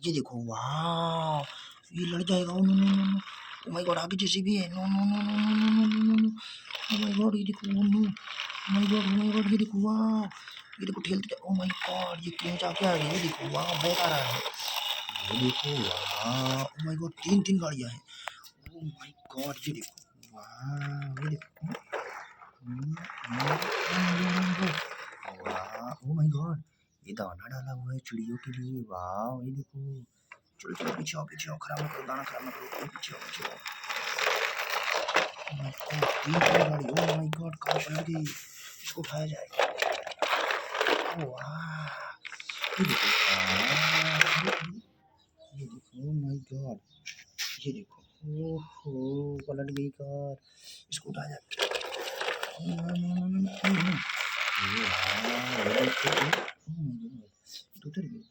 ये देखो, वाह! ये लड़ जाएगा। No, no, no, no, no. Oh my God! आगे जेसीबी है। No, no, no, no, no, no, no, no, no. Oh my God! ये देखो। Oh no! Oh my God! Oh my God! ये देखो, वाह! ये देखो ठेलते। ओह माय गॉड! ये क्रेंच आगे आ गई। ये देखो, वाह! बैक आ रहा है। ये देखो, वाह! ओह माय गॉड! 3-3 गाड़ियाँ हैं। ओह माय गॉड! ये देखो, वाह! ये देखो। वाह! ओह माय गॉड! ये दाना डाला हुआ है चिड़ियों के लिए। वाह! ये देखो। चलो चलो, पीछे आओ, पीछे आओ। खराब मत करो, दाना खराब मत करो। पीछे आओ, पीछे आओ। ओह माय गॉड! 3-3 गाड़ी। ओह माय गॉड! कार पलट गई। इसको उठाया जाए। ओह वाह! ये देखो, वाह! ये देखो, ओह माय गॉड! ये देखो। ओहो! पलट गई कार। इसको उठाया जाए। No, no, no, no, no, no, no. वाह! ये देखो। Oh my God! ये तो उतर गई।